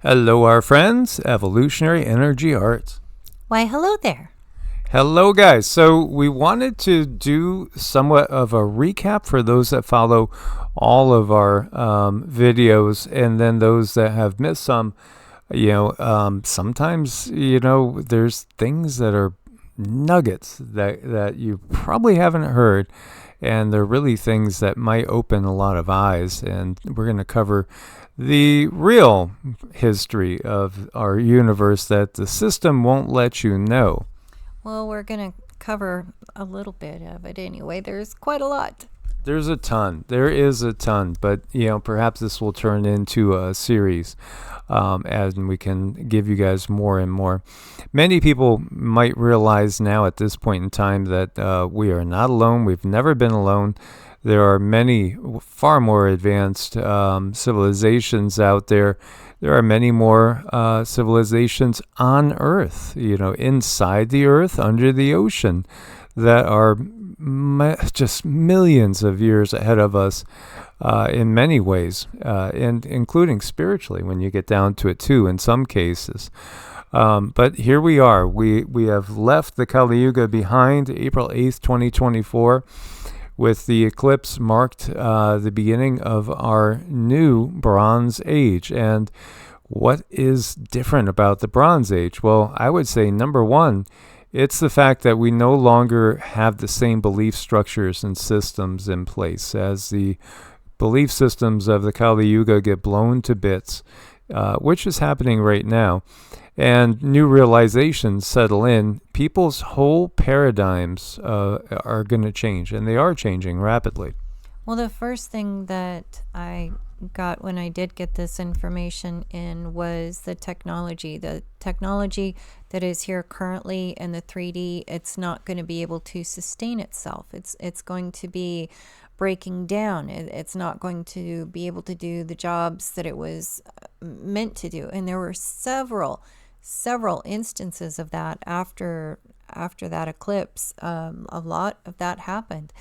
Hello, our friends, Evolutionary Energy Arts. Why, hello there. Hello, guys. So, we wanted to do somewhat of a recap for those that follow all of our videos, and then those that have missed some. Sometimes, there's things that are nuggets that you probably haven't heard, and they're really things that might open a lot of eyes. And we're going to cover the real history of our universe that the system won't let you know. Well, we're going to cover a little bit of it anyway. There's quite a lot. There's a ton. There is a ton, but perhaps this will turn into a series, and we can give you guys more and more. Many people might realize now at this point in time that we are not alone. We've never been alone. There are many far more advanced civilizations out there. There are many more civilizations on Earth, inside the Earth, under the ocean, that are just millions of years ahead of us in many ways, and including spiritually when you get down to it too, in some cases. But here we are. We have left the Kali Yuga behind, April 8th, 2024. With the eclipse marked the beginning of our new Bronze Age. And what is different about the Bronze Age? Well, I would say number one, it's the fact that we no longer have the same belief structures and systems in place. As the belief systems of the Kali Yuga get blown to bits, which is happening right now, and new realizations settle in, people's whole paradigms are going to change, and they are changing rapidly. Well, the first thing that I got when I did get this information in was the technology. The technology that is here currently in the 3D, it's not going to be able to sustain itself. It's going to be breaking down. It's not going to be able to do the jobs that it was meant to do. And there were several instances of that after that eclipse. A lot of that happened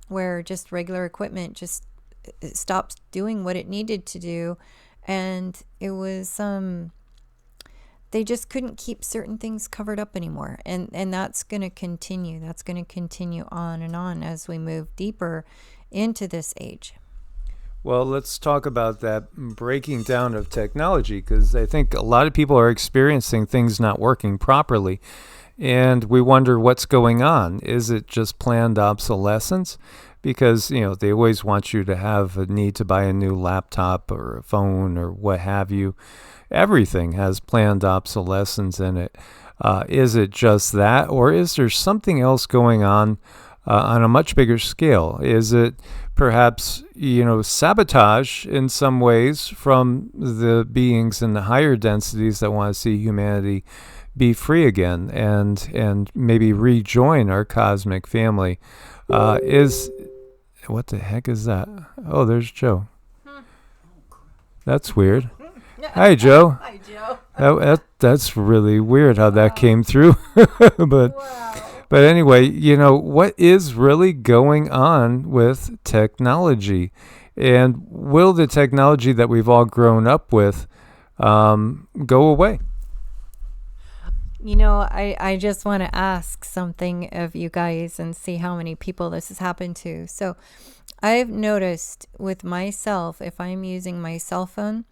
where just regular equipment just stopped doing what it needed to do, and it was they just couldn't keep certain things covered up anymore, and that's going to continue on and on as we move deeper into this age. Well, let's talk about that breaking down of technology, because I think a lot of people are experiencing things not working properly, and we wonder what's going on. Is it just planned obsolescence? Because, they always want you to have a need to buy a new laptop or a phone or what have you. Everything has planned obsolescence in it. Is it just that, or is there something else going on a much bigger scale? Is it perhaps, sabotage in some ways from the beings in the higher densities that want to see humanity be free again and maybe rejoin our cosmic family? What the heck is that? Oh, there's Joe. That's weird. Hi, Joe. Hi, Joe. That's really weird how that came through. But anyway, what is really going on with technology? And will the technology that we've all grown up with go away? I just want to ask something of you guys and see how many people this has happened to. So I've noticed with myself, if I'm using my cell phone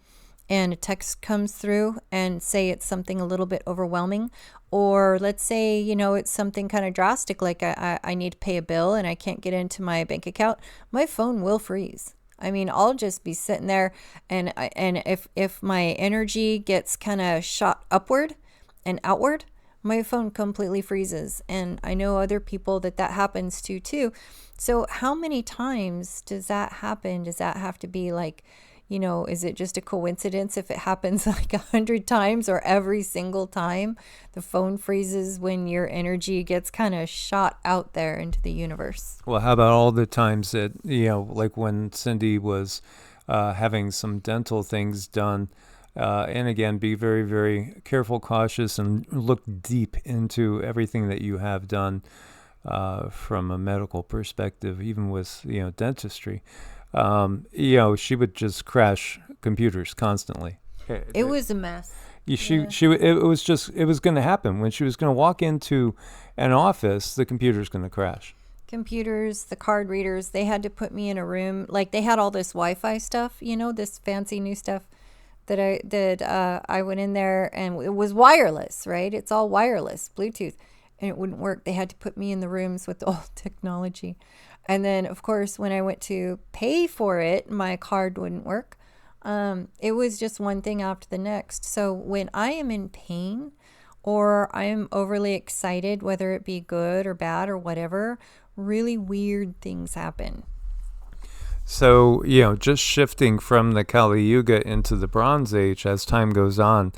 and a text comes through and say it's something a little bit overwhelming, or let's say, it's something kind of drastic, like I need to pay a bill and I can't get into my bank account, my phone will freeze. I mean, I'll just be sitting there, and if my energy gets kind of shot upward and outward, my phone completely freezes. And I know other people that happens to too. So how many times does that happen? Does that have to be like, is it just a coincidence if it happens like 100 times, or every single time the phone freezes when your energy gets kind of shot out there into the universe? Well, how about all the times that, like when Cindy was having some dental things done, and again, be very, very careful, cautious, and look deep into everything that you have done from a medical perspective, even with, dentistry. She would just crash computers constantly. It was a mess. It was going to happen when she was going to walk into an office. The computer's going to crash. Computers, the card readers, they had to put me in a room. Like, they had all this Wi-Fi stuff, this fancy new stuff that I went in there, and it was wireless, right? It's all wireless, Bluetooth, and it wouldn't work. They had to put me in the rooms with all technology. And then, of course, when I went to pay for it, my card wouldn't work. It was just one thing after the next. So when I am in pain or I am overly excited, whether it be good or bad or whatever, really weird things happen. So, just shifting from the Kali Yuga into the Bronze Age as time goes on,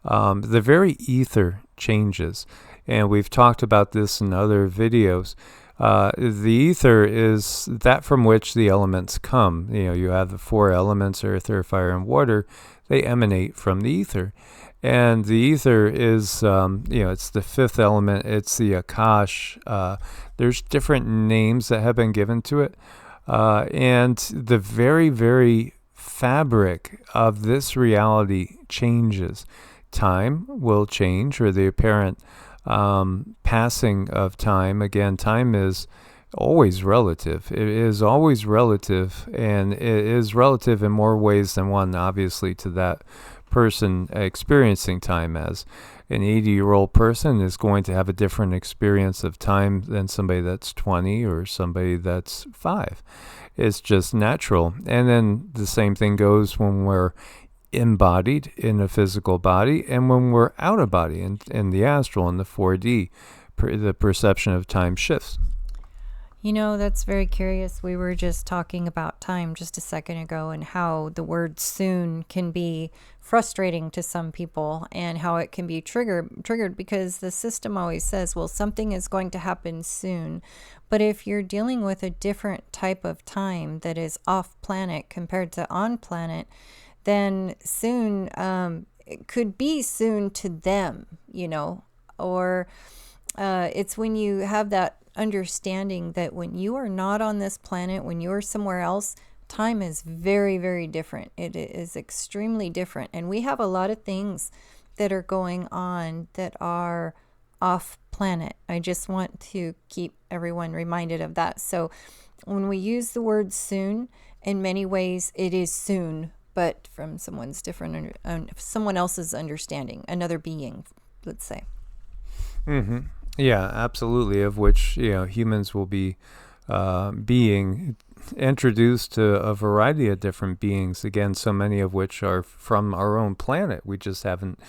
the very ether changes. And we've talked about this in other videos. The ether is that from which the elements come. You have the 4 elements, earth, air, fire, and water. They emanate from the ether. And the ether is, it's the 5th element. It's the Akash. There's different names that have been given to it. And the very, very fabric of this reality changes. Time will change, or the apparent passing of time. Again, time is always relative. It is always relative, and it is relative in more ways than one, obviously, to that person experiencing time. As an 80-year-old person is going to have a different experience of time than somebody that's 20 or somebody that's 5. It's just natural. And then the same thing goes when we're embodied in a physical body and when we're out of body in the astral, in the 4D, the perception of time shifts. That's very curious. We were just talking about time just a second ago, and how the word soon can be frustrating to some people, and how it can be triggered because the system always says, well, something is going to happen soon. But if you're dealing with a different type of time that is off planet compared to on planet, then soon, it could be soon to them, or it's when you have that understanding that when you are not on this planet, when you are somewhere else, time is very, very different. It is extremely different. And we have a lot of things that are going on that are off planet. I just want to keep everyone reminded of that. So when we use the word soon, in many ways it is soon, but from someone else's understanding, another being, let's say. Mm-hmm. Yeah, absolutely. Of which, humans will be being introduced to a variety of different beings. Again, so many of which are from our own planet. We just haven't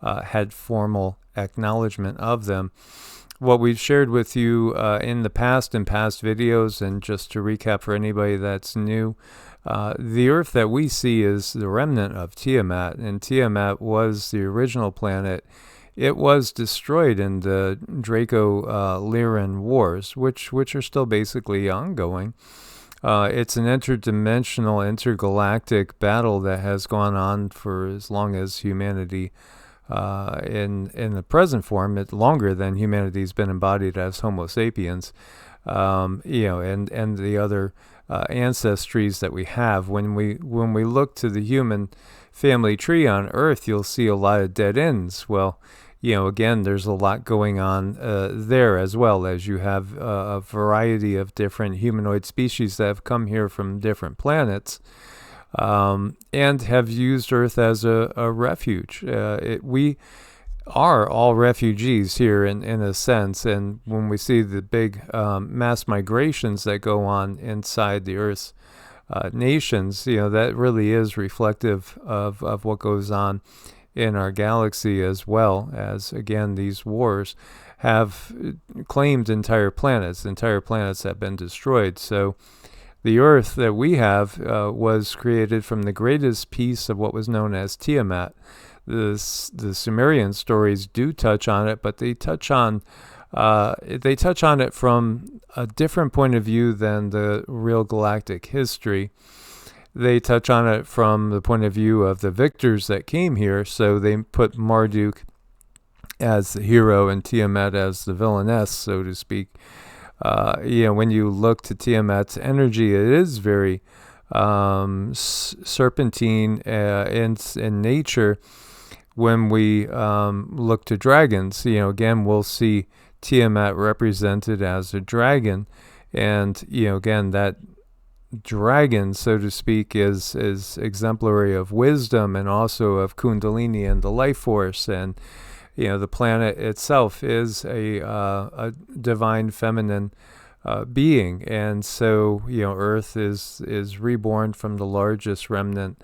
had formal acknowledgement of them. What we've shared with you in past videos, and just to recap for anybody that's new, the Earth that we see is the remnant of Tiamat, and Tiamat was the original planet. It was destroyed in the Draco-Lyran Wars, which are still basically ongoing. It's an interdimensional, intergalactic battle that has gone on for as long as humanity, in the present form, longer than humanity's been embodied as Homo sapiens, and the other ancestries that we have. When we look to the human family tree on Earth, you'll see a lot of dead ends. Well, again, there's a lot going on there, as well as you have a variety of different humanoid species that have come here from different planets, and have used Earth as a refuge. We are all refugees here in a sense, and when we see the big mass migrations that go on inside the Earth's nations, that really is reflective of what goes on in our galaxy, as well as, again, these wars have claimed entire planets. Entire planets have been destroyed. So the Earth that we have was created from the greatest piece of what was known as Tiamat. The Sumerian stories do touch on it, but they touch on it from a different point of view than the real galactic history. They touch on it from the point of view of the victors that came here. So they put Marduk as the hero and Tiamat as the villainess, so to speak. When you look to Tiamat's energy, it is very serpentine in nature. When we look to dragons, again, we'll see Tiamat represented as a dragon. And, again, that dragon, so to speak, is exemplary of wisdom and also of Kundalini and the life force. And, the planet itself is a divine feminine being. And so, Earth is reborn from the largest remnant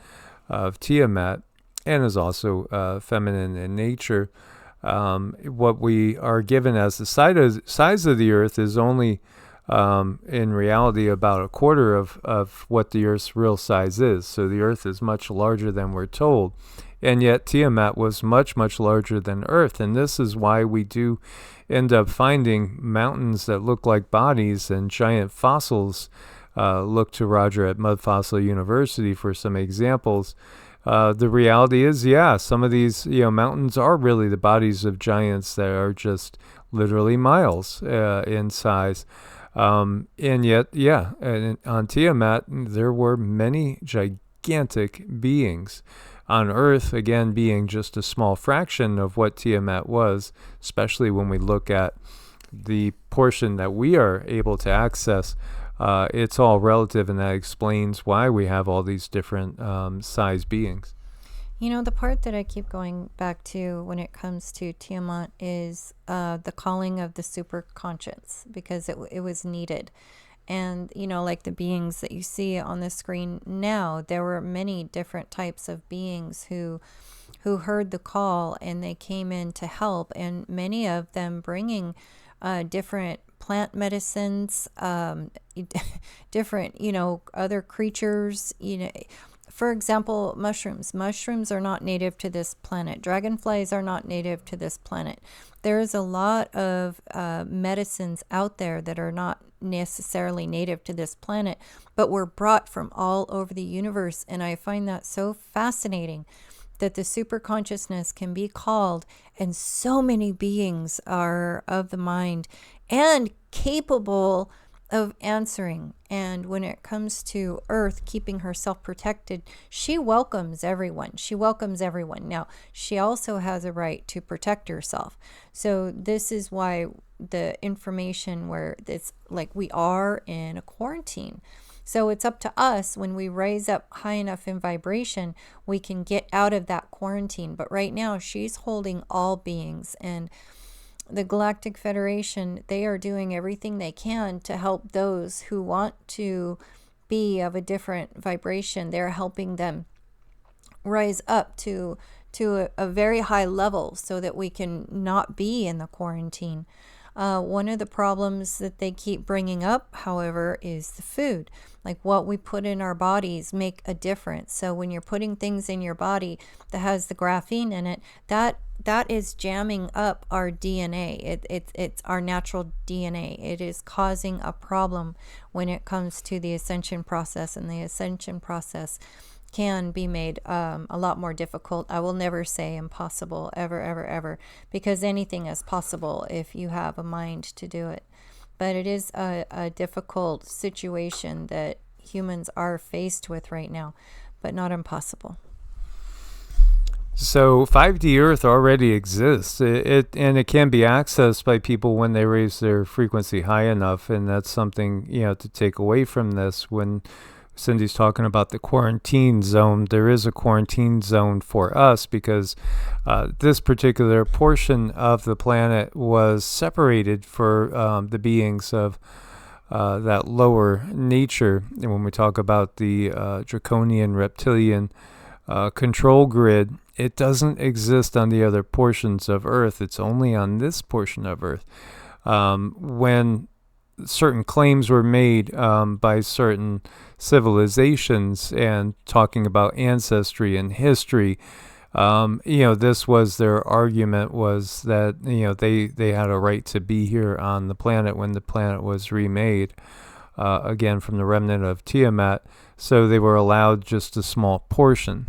of Tiamat, and is also feminine in nature. What we are given as the size of the Earth is only, in reality, about a quarter of what the Earth's real size is. So the Earth is much larger than we're told. And yet Tiamat was much, much larger than Earth. And this is why we do end up finding mountains that look like bodies and giant fossils. Look to Roger at Mud Fossil University for some examples. The reality is, some of these mountains are really the bodies of giants that are just literally miles in size. And yet, and on Tiamat, there were many gigantic beings. On Earth, again, being just a small fraction of what Tiamat was, especially when we look at the portion that we are able to access. It's all relative, and that explains why we have all these different size beings. The part that I keep going back to when it comes to Tiamat is the calling of the superconscious, because it was needed. And, like the beings that you see on the screen now, there were many different types of beings who heard the call, and they came in to help, and many of them bringing different plant medicines, different, other creatures, for example, mushrooms. Mushrooms are not native to this planet. Dragonflies are not native to this planet. There's a lot of medicines out there that are not necessarily native to this planet, but were brought from all over the universe. And I find that so fascinating that the superconsciousness can be called, and so many beings are of the mind and capable of answering. And when it comes to Earth keeping herself protected, she welcomes everyone. Now, she also has a right to protect herself. So this is why the information where it's like we are in a quarantine. So it's up to us, when we raise up high enough in vibration, we can get out of that quarantine. But right now, she's holding all beings. And the Galactic Federation, they are doing everything they can to help those who want to be of a different vibration. They're helping them rise up to a very high level so that we can not be in the quarantine. One of the problems that they keep bringing up, however, is the food. Like what we put in our bodies make a difference. So when you're putting things in your body that has the graphene in it, that is jamming up our DNA. It's our natural DNA. It is causing a problem when it comes to the ascension process, and the ascension process can be made a lot more difficult. I will never say impossible, ever, ever, ever, because anything is possible if you have a mind to do it. But it is a difficult situation that humans are faced with right now, but not impossible. So 5D Earth already exists, and it can be accessed by people when they raise their frequency high enough, and that's something to take away from this. When Cindy's talking about the quarantine zone, there is a quarantine zone for us because this particular portion of the planet was separated for the beings of that lower nature. And when we talk about the draconian reptilian control grid, it doesn't exist on the other portions of Earth. It's only on this portion of Earth. When certain claims were made by certain civilizations and talking about ancestry and history, this was their argument, was that they had a right to be here on the planet when the planet was remade again from the remnant of Tiamat, so they were allowed just a small portion.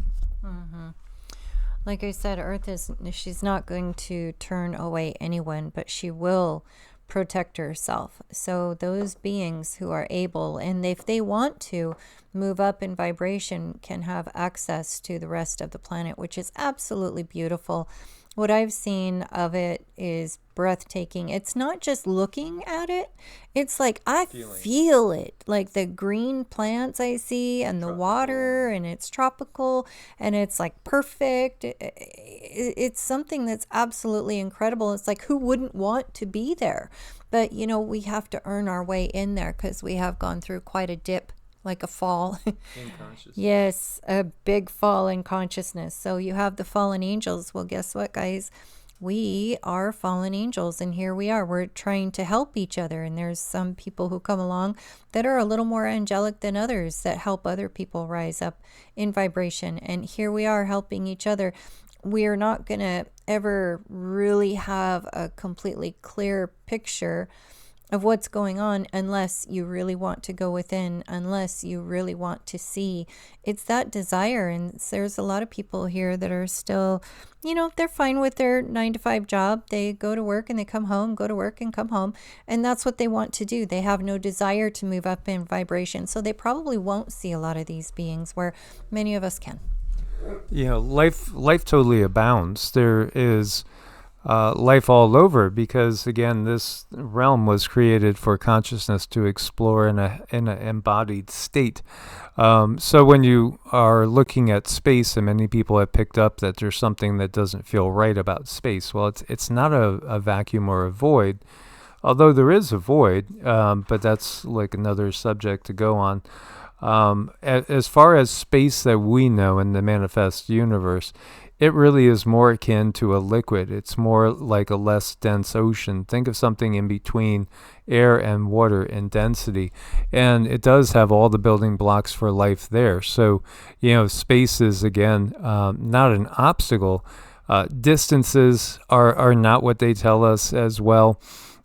Like I said, Earth she's not going to turn away anyone, but she will protector self. So those beings who are able, and if they want to move up in vibration, can have access to the rest of the planet, which is absolutely beautiful. What I've seen of it is breathtaking. It's not just looking at it. It's like I feel it. Like the green plants I see and the water, and it's tropical and it's like perfect. It's something that's absolutely incredible. It's like, who wouldn't want to be there? But, you know, we have to earn our way in there because we have gone through quite a dip, like a fall. In consciousness. Yes, a big fall in consciousness. So you have the fallen angels. Well, guess what, guys? We are fallen angels, and here we are. We're trying to help each other, and there's some people who come along that are a little more angelic than others that help other people rise up in vibration, and here we are helping each other. We are not going to ever really have a completely clear picture of what's going on unless you really want to go within, unless you really want to see. It's that desire, and there's a lot of people here that are still, you know, they're fine with their 9-to-5 job. They go to work and they come home, go to work and come home, and that's what they want to do. They have no desire to move up in vibration, so they probably won't see a lot of these beings where many of us can. You know, life totally abounds. There is life all over, because again, this realm was created for consciousness to explore in an embodied state. So when you are looking at space, and many people have picked up that there's something that doesn't feel right about space. Well, it's not a vacuum or a void, although there is a void, but that's like another subject to go on. As far as space that we know in the manifest universe, it really is more akin to a liquid. It's more like a less dense ocean. Think of something in between air and water in density. And it does have all the building blocks for life there. So, you know, space is, again, not an obstacle. Distances are not what they tell us as well.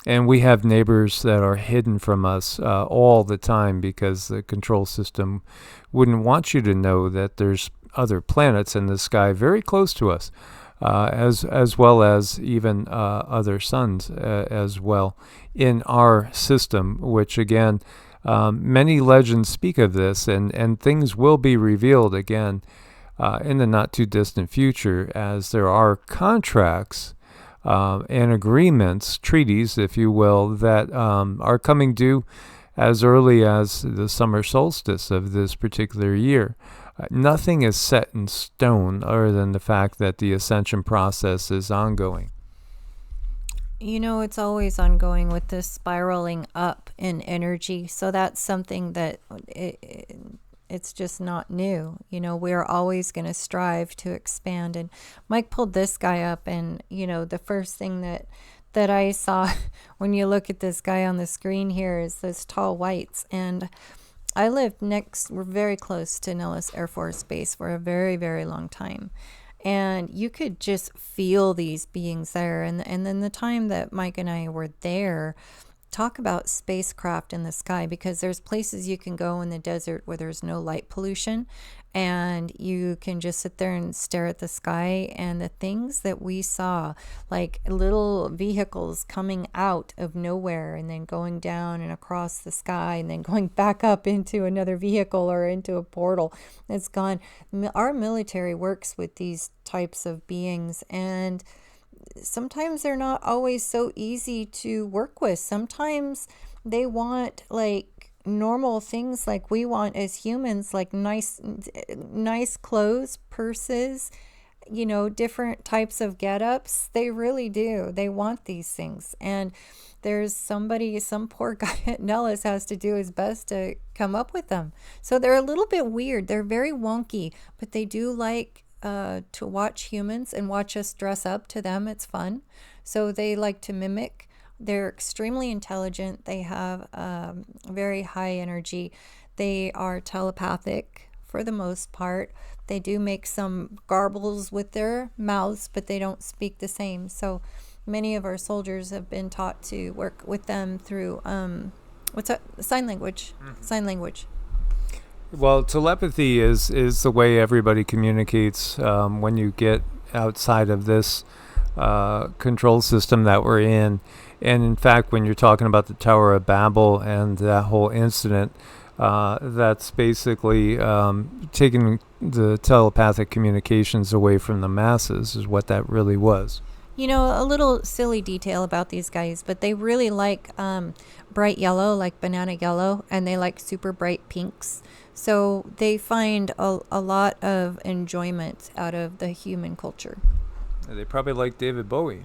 And we have neighbors that are hidden from us all the time, because the control system wouldn't want you to know that there's other planets in the sky very close to us, as well as even other suns as well in our system, which again, many legends speak of this, and things will be revealed again in the not too distant future, as there are contracts and agreements, treaties, if you will, that are coming due as early as the summer solstice of this particular year. Nothing is set in stone other than the fact that the ascension process is ongoing. You know, it's always ongoing with this spiraling up in energy. So that's something that it's just not new. You know, we're always going to strive to expand. And Mike pulled this guy up, and, you know, the first thing that I saw when you look at this guy on the screen here is those tall whites. And I lived we're very close to Nellis Air Force Base for a very, very long time. And you could just feel these beings there. And then the time that Mike and I were there, talk about spacecraft in the sky, because there's places you can go in the desert where there's no light pollution, and you can just sit there and stare at the sky. And the things that we saw, like little vehicles coming out of nowhere and then going down and across the sky and then going back up into another vehicle or into a portal, it's gone. Our military works with these types of beings, and sometimes they're not always so easy to work with. Sometimes they want like normal things like we want as humans, like nice clothes, purses, you know, different types of get-ups. They really do. They want these things. And there's some poor guy at Nellis has to do his best to come up with them. So they're a little bit weird. They're very wonky, but they do like to watch humans and watch us dress up. To them, it's fun. So they like to mimic. They're extremely intelligent. They have very high energy. They are telepathic for the most part. They do make some garbles with their mouths, but they don't speak the same. So many of our soldiers have been taught to work with them through sign language. Sign language. Well, telepathy is the way everybody communicates when you get outside of this control system that we're in. And in fact, when you're talking about the Tower of Babel and that whole incident, that's basically taking the telepathic communications away from the masses is what that really was. You know, a little silly detail about these guys, but they really like bright yellow, like banana yellow, and they like super bright pinks. So they find a lot of enjoyment out of the human culture. They probably like David Bowie.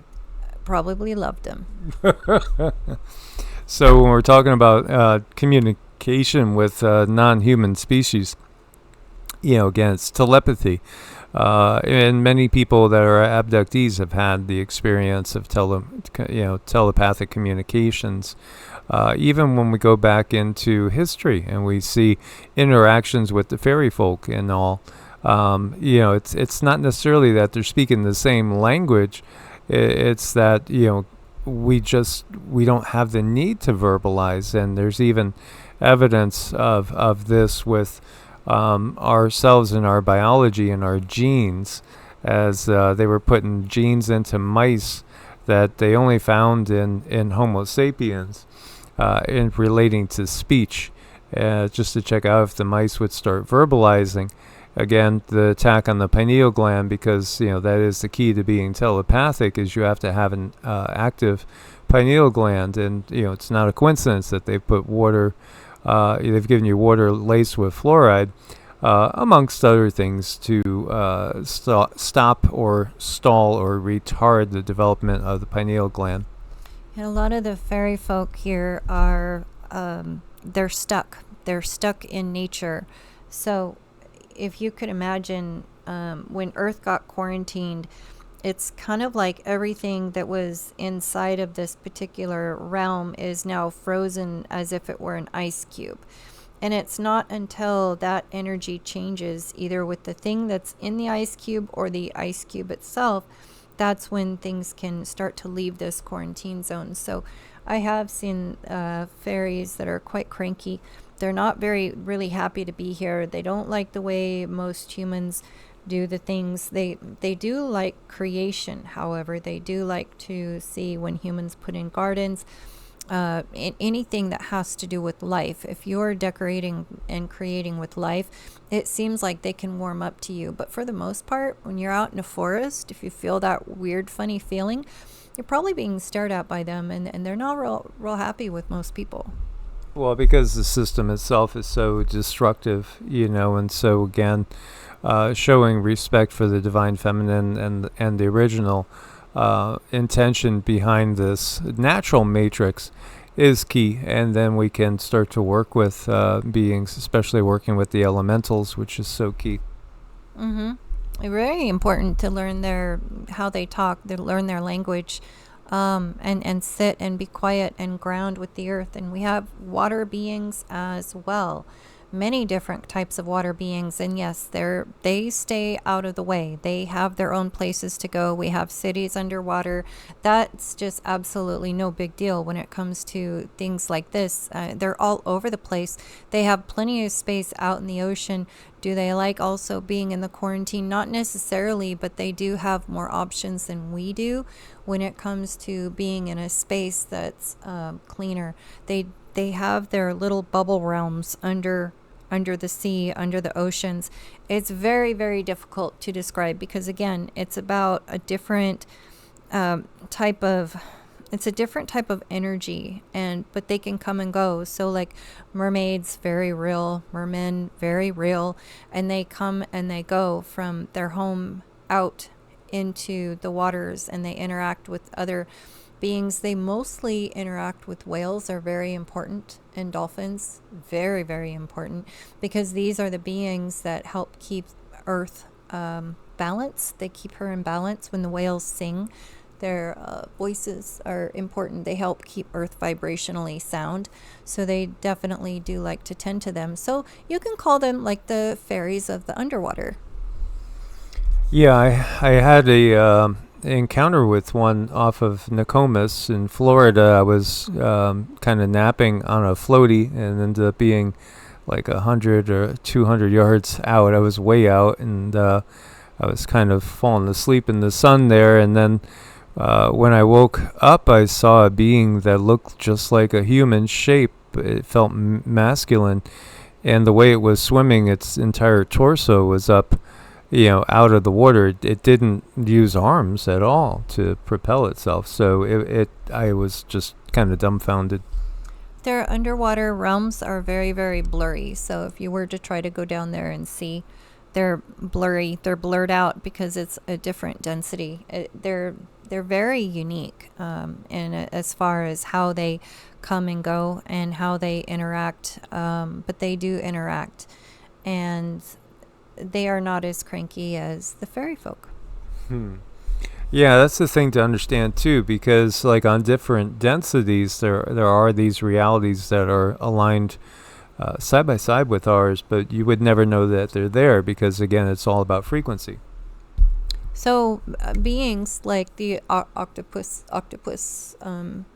Probably loved him. So when we're talking about communication with non-human species, again, it's telepathy. And many people that are abductees have had the experience of telepathic communications. Even when we go back into history and we see interactions with the fairy folk and all, it's not necessarily that they're speaking the same language. It's that we don't have the need to verbalize, and there's even evidence of this with ourselves and our biology and our genes, as they were putting genes into mice that they only found in Homo sapiens in relating to speech, just to check out if the mice would start verbalizing. Again, the attack on the pineal gland, because that is the key to being telepathic, is you have to have an active pineal gland, and it's not a coincidence that they put water. They've given you water laced with fluoride, amongst other things, to stop or stall or retard the development of the pineal gland. And a lot of the fairy folk here are they're stuck. They're stuck in nature. So if you could imagine when Earth got quarantined, it's kind of like everything that was inside of this particular realm is now frozen as if it were an ice cube. And it's not until that energy changes, either with the thing that's in the ice cube or the ice cube itself, that's when things can start to leave this quarantine zone. So I have seen fairies that are quite cranky. They're not really happy to be here. They don't like the way most humans do the things. They do like creation, however. They do like to see when humans put in gardens, anything that has to do with life. If you're decorating and creating with life, it seems like they can warm up to you. But for the most part, when you're out in a forest, if you feel that weird, funny feeling, you're probably being stared at by them, and they're not real happy with most people. Well, because the system itself is so destructive, and so again, showing respect for the divine feminine and the original intention behind this natural matrix is key. And then we can start to work with beings, especially working with the elementals, which is so key. Mm-hmm. Very important to learn how they talk, to learn their language. And sit and be quiet and ground with the earth. And we have water beings as well. Many different types of water beings. And yes, they stay out of the way. They have their own places to go. We have cities underwater. That's just absolutely no big deal when it comes to things like this. They're all over the place. They have plenty of space out in the ocean. Do they like also being in the quarantine? Not necessarily, but they do have more options than we do when it comes to being in a space that's cleaner. They have their little bubble realms under the sea, under the oceans. It's very, very difficult to describe because, again, it's about a different type of energy, but they can come and go. So like mermaids, very real, mermen, very real, and they come and they go from their home out into the waters, and they interact with other beings. They mostly interact with whales, are very important, and dolphins, very, very important, because these are the beings that help keep Earth balanced. They keep her in balance. When the whales sing, their voices are important. They help keep Earth vibrationally sound. So they definitely do like to tend to them. So you can call them like the fairies of the underwater. Yeah, I had a encounter with one off of Nokomis in Florida. I was kind of napping on a floaty and ended up being like 100 or 200 yards out. I was way out, and I was kind of falling asleep in the sun there, and then When I woke up, I saw a being that looked just like a human shape. It felt masculine, and the way it was swimming, its entire torso was up, out of the water. It didn't use arms at all to propel itself. So I was just kind of dumbfounded. Their underwater realms are very, very blurry. So if you were to try to go down there and see, they're blurry. They're blurred out because it's a different density. They're very unique, and as far as how they come and go and how they interact. But they do interact, and they are not as cranky as the fairy folk. Yeah, that's the thing to understand too, because like on different densities, there are these realities that are aligned side by side with ours, but you would never know that they're there because again, it's all about frequency. So beings like the octopus,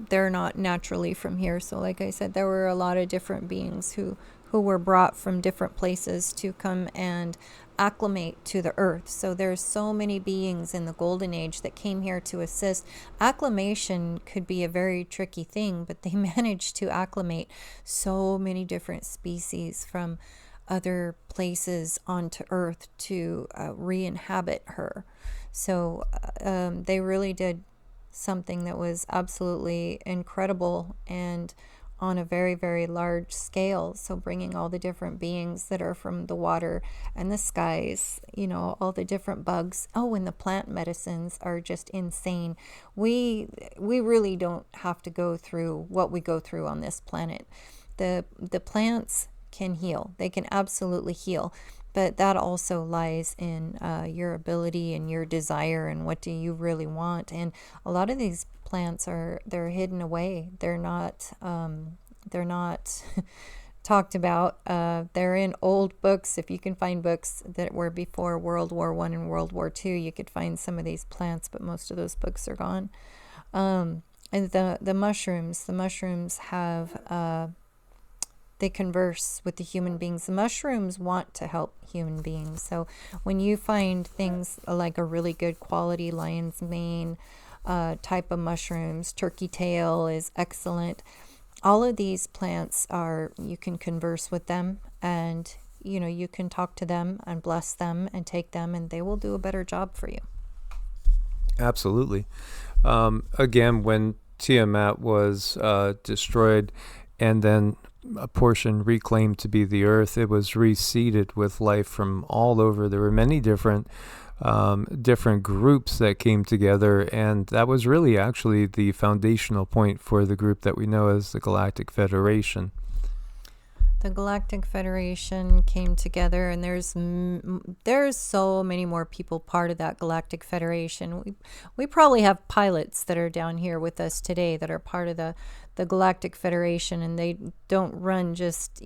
they're not naturally from here. So like I said, there were a lot of different beings who were brought from different places to come and acclimate to the earth. So there's so many beings in the golden age that came here to assist. Acclimation could be a very tricky thing, but they managed to acclimate so many different species from other places onto earth to re-inhabit her. So they really did something that was absolutely incredible and on a very, very large scale. So bringing all the different beings that are from the water and the skies, all the different bugs. Oh, and the plant medicines are just insane. We really don't have to go through what we go through on this planet. The plants can heal. They can absolutely heal. But that also lies in your ability and your desire and what do you really want. And a lot of these plants they're hidden away. They're not talked about. They're in old books. If you can find books that were before World War I and World War II, you could find some of these plants, but most of those books are gone. And the mushrooms have they converse with the human beings. The mushrooms want to help human beings. So when you find things like a really good quality lion's mane type of mushrooms, turkey tail is excellent. All of these plants you can converse with them and, you can talk to them and bless them and take them and they will do a better job for you. Absolutely. Again, when Tiamat was destroyed and then a portion reclaimed to be the earth, it was reseeded with life from all over. There were many different groups that came together, and that was really actually the foundational point for the group that we know as the Galactic Federation. The Galactic Federation came together, and there's so many more people part of that Galactic Federation. We probably have pilots that are down here with us today that are part of the Galactic Federation, and they don't run just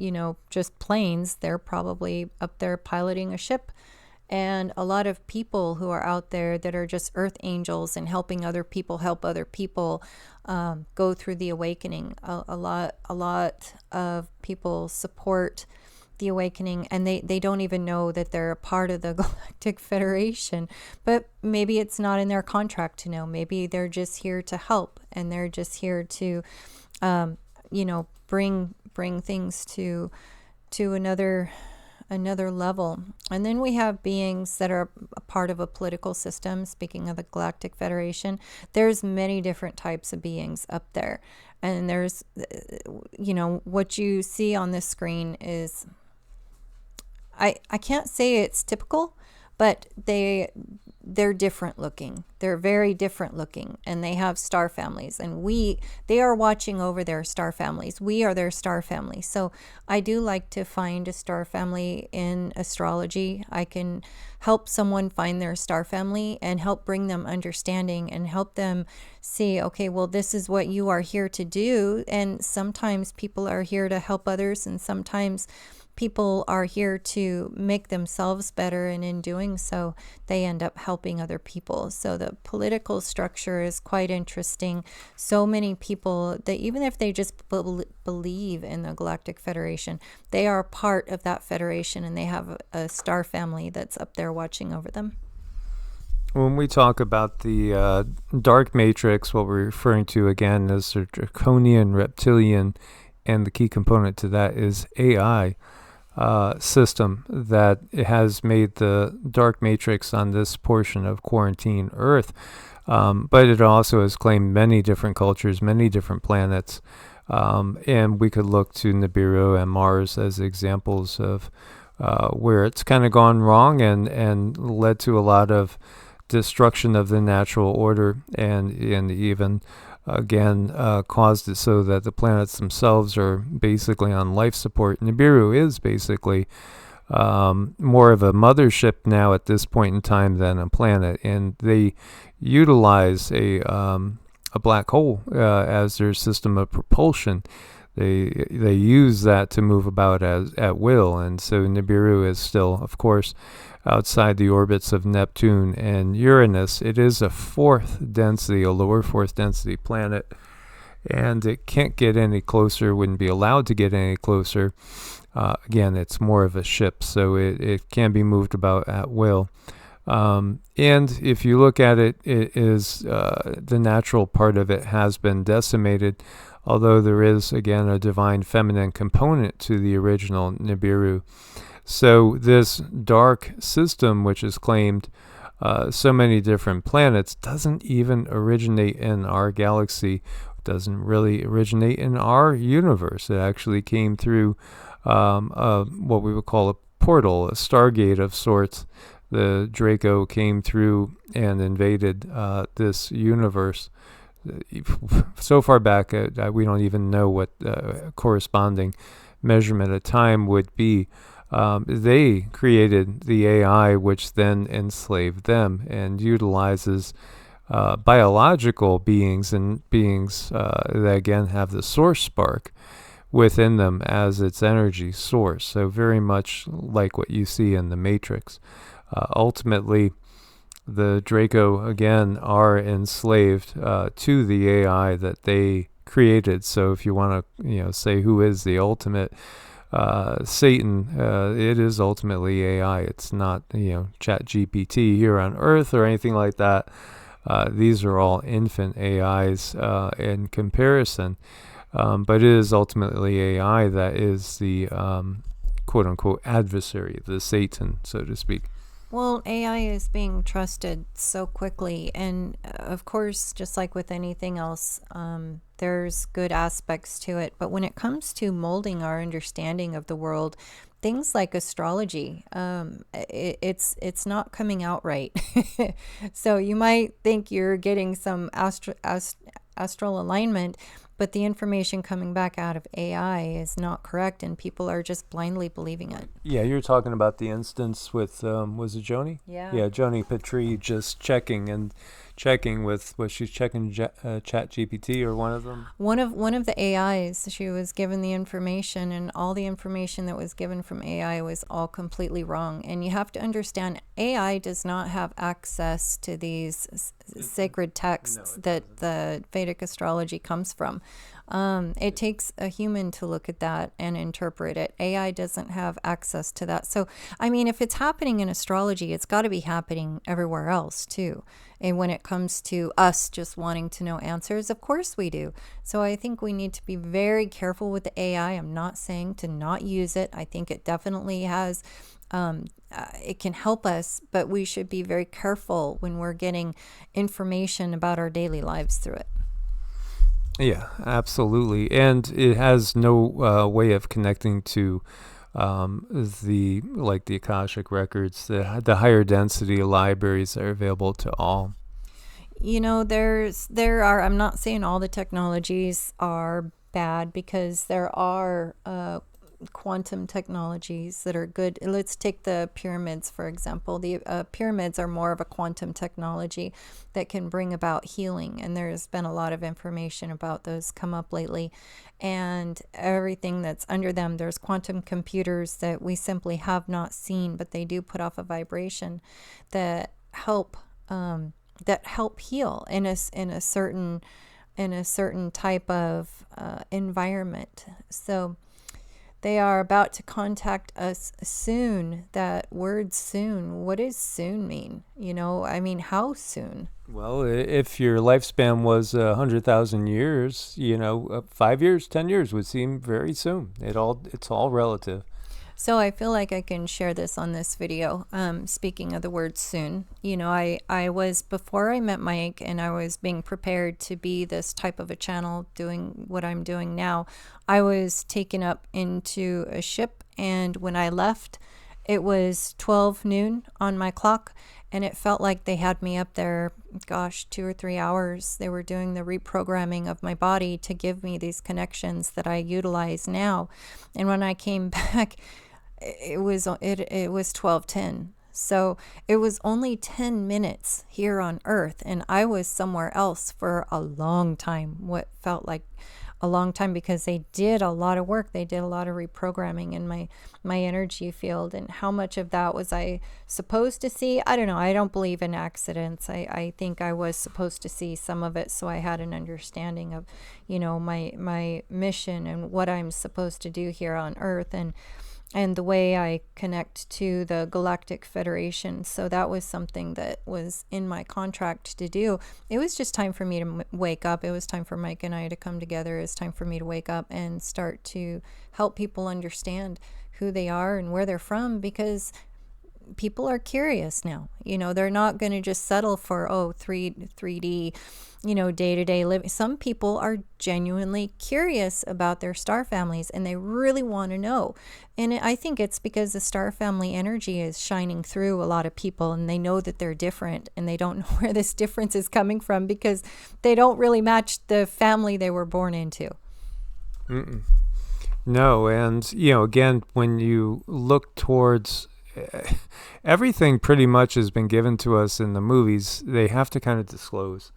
planes. They're probably up there piloting a ship. And a lot of people who are out there that are just earth angels and helping other people help other people go through the awakening. A lot of people support the awakening, and they don't even know that they're a part of the Galactic Federation. But maybe it's not in their contract to know. Maybe they're just here to help, and they're just here to, bring things to another level. And then we have beings that are a part of a political system. Speaking of the Galactic Federation, there's many different types of beings up there. And there's, what you see on this screen is, I can't say it's typical, but they're different looking. They're very different looking, and they have star families, and they are watching over their star families. We are their star family. So I do like to find a star family in astrology. I can help someone find their star family and help bring them understanding and help them see, okay, well, this is what you are here to do. And sometimes people are here to help others, and sometimes people are here to make themselves better, and in doing so, they end up helping other people. So the political structure is quite interesting. So many people that even if they just believe in the Galactic Federation, they are part of that federation, and they have a star family that's up there watching over them. when we talk about the dark matrix, what we're referring to again is the draconian reptilian, and the key component to that is AI system that has made the dark matrix on this portion of quarantine Earth. But it also has claimed many different cultures, many different planets. And we could look to Nibiru and Mars as examples of where it's kind of gone wrong and led to a lot of destruction of the natural order, and even again caused it so that the planets themselves are basically on life support. Nibiru is basically more of a mothership now at this point in time than a planet, and they utilize a black hole as their system of propulsion. They use that to move about at will, and so Nibiru is still, of course, outside the orbits of Neptune and Uranus. It is a lower fourth density planet, and it can't get any closer, wouldn't be allowed to get any closer. Again, it's more of a ship, so it can be moved about at will. And if you look at it, it is the natural part of it has been decimated, although there is, again, a divine feminine component to the original Nibiru. So this dark system, which is claimed so many different planets, doesn't even originate in our galaxy, doesn't really originate in our universe. It actually came through what we would call a portal, a stargate of sorts. The Draco came through and invaded this universe. So far back, we don't even know what corresponding measurement of time would be. They created the AI, which then enslaved them and utilizes biological beings, and beings that again have the source spark within them as its energy source. So very much like what you see in the Matrix. Ultimately, the Draco, again, are enslaved to the AI that they created. So if you want to, say who is the ultimate Satan, it is ultimately AI. It's not, Chat GPT here on Earth or anything like that. These are all infant AIs in comparison. But it is ultimately AI that is the quote-unquote adversary, the Satan, so to speak. Well, AI is being trusted so quickly. And of course, just like with anything else, there's good aspects to it. But when it comes to molding our understanding of the world, things like astrology, it's not coming out right. So you might think you're getting some astral alignment, but the information coming back out of AI is not correct, and people are just blindly believing it. Yeah, you're talking about the instance with, was it Joni? Yeah. Yeah, Joni Petrie just checking with, was she checking Chat GPT or one of them? One of the AIs, she was given the information, and all the information that was given from AI was all completely wrong. And you have to understand, AI does not have access to these sacred texts that the Vedic astrology comes from. It takes a human to look at that and interpret it. AI doesn't have access to that. So, I mean, if it's happening in astrology, it's got to be happening everywhere else too. And when it comes to us just wanting to know answers, of course we do. So I think we need to be very careful with the AI. I'm not saying to not use it. I think it definitely has, it can help us, but we should be very careful when we're getting information about our daily lives through it. Yeah, absolutely. And it has no way of connecting to the Akashic records, the higher density libraries that are available to all. There are, I'm not saying all the technologies are bad, because there are quantum technologies that are good. Let's take the pyramids, for example. The pyramids are more of a quantum technology that can bring about healing, and there's been a lot of information about those come up lately. And everything that's under them, there's quantum computers that we simply have not seen, but they do put off a vibration that help heal in a certain type of environment. So They are about to contact us soon. That word soon, what does soon mean? I mean, how soon? Well, if your lifespan was 100,000 years, 5 years, 10 years would seem very soon. It's all relative. So I feel like I can share this on this video. Speaking of the word soon, I was, before I met Mike and I was being prepared to be this type of a channel doing what I'm doing now, I was taken up into a ship, and when I left, it was 12 noon on my clock, and it felt like they had me up there, 2 or 3 hours. They were doing the reprogramming of my body to give me these connections that I utilize now. And when I came back, it was 12:10. So it was only 10 minutes here on Earth, and I was somewhere else for a long time, what felt like a long time, because they did a lot of work. They did a lot of reprogramming in my energy field. And how much of that was I supposed to see? I don't know. I don't believe in accidents. I think I was supposed to see some of it, so I had an understanding of, my mission and what I'm supposed to do here on Earth, and the way I connect to the Galactic Federation. So that was something that was in my contract to do. It was just time for me to wake up. It was time for Mike and I to come together. It's time for me to wake up and start to help people understand who they are and where they're from, because people are curious now. They're not going to just settle for 3D, day-to-day living. Some people are genuinely curious about their star families, and they really want to know. And I think it's because the star family energy is shining through a lot of people, and they know that they're different, and they don't know where this difference is coming from because they don't really match the family they were born into. Mm-mm. No, and again, when you look towards everything, pretty much has been given to us in the movies. They have to kind of disclose.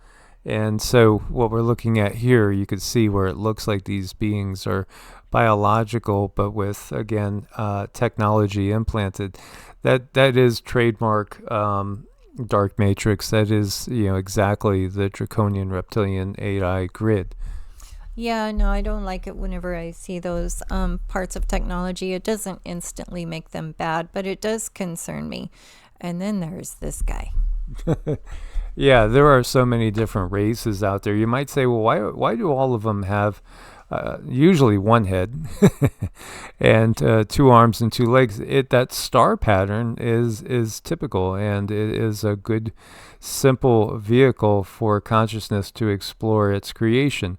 And so what we're looking at here, you could see where it looks like these beings are biological, but with, again, technology implanted. That is trademark dark matrix. That is, exactly the draconian reptilian AI grid. Yeah, no, I don't like it whenever I see those parts of technology. It doesn't instantly make them bad, but it does concern me. And then there's this guy. Yeah, there are so many different races out there. You might say, well, why do all of them have usually one head and 2 arms and 2 legs? That star pattern is typical, and it is a good, simple vehicle for consciousness to explore its creation.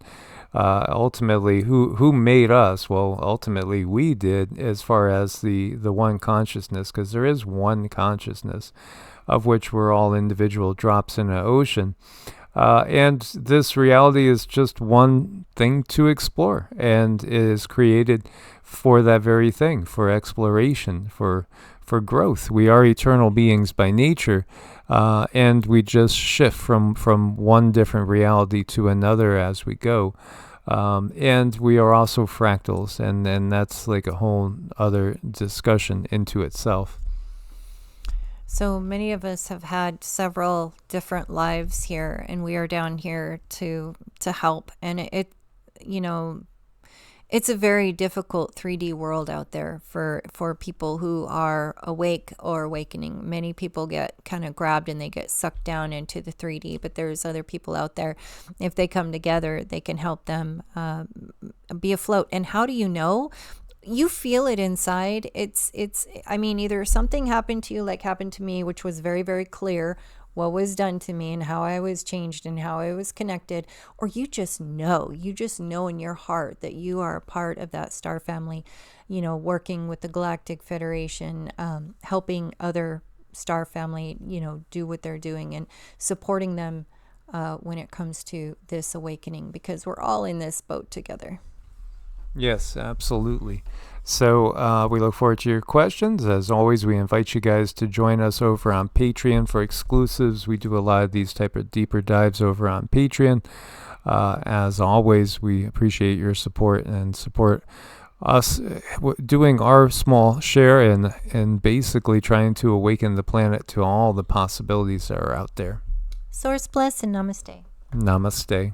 Ultimately, who made us? Well, ultimately we did, as far as the one consciousness, because there is one consciousness, of which we're all individual drops in an ocean. And this reality is just one thing to explore, and it is created for that very thing, for exploration, for growth. We are eternal beings by nature, and we just shift from one different reality to another as we go. And we are also fractals, and that's like a whole other discussion into itself. So many of us have had several different lives here, and we are down here to help. And it's a very difficult 3D world out there for people who are awake or awakening. Many people get kind of grabbed and they get sucked down into the 3D, but there's other people out there. If they come together, they can help them be afloat. And how do you know? You feel it inside. I mean, either something happened to you, like happened to me, which was very, very clear what was done to me and how I was changed and how I was connected, or you just know in your heart that you are a part of that star family, working with the Galactic Federation, helping other star family, do what they're doing and supporting them when it comes to this awakening, because we're all in this boat together. Yes, absolutely. So we look forward to your questions. As always, we invite you guys to join us over on Patreon for exclusives. We do a lot of these type of deeper dives over on Patreon. As always, we appreciate your support and support us doing our small share and basically trying to awaken the planet to all the possibilities that are out there. Source bless and namaste. Namaste.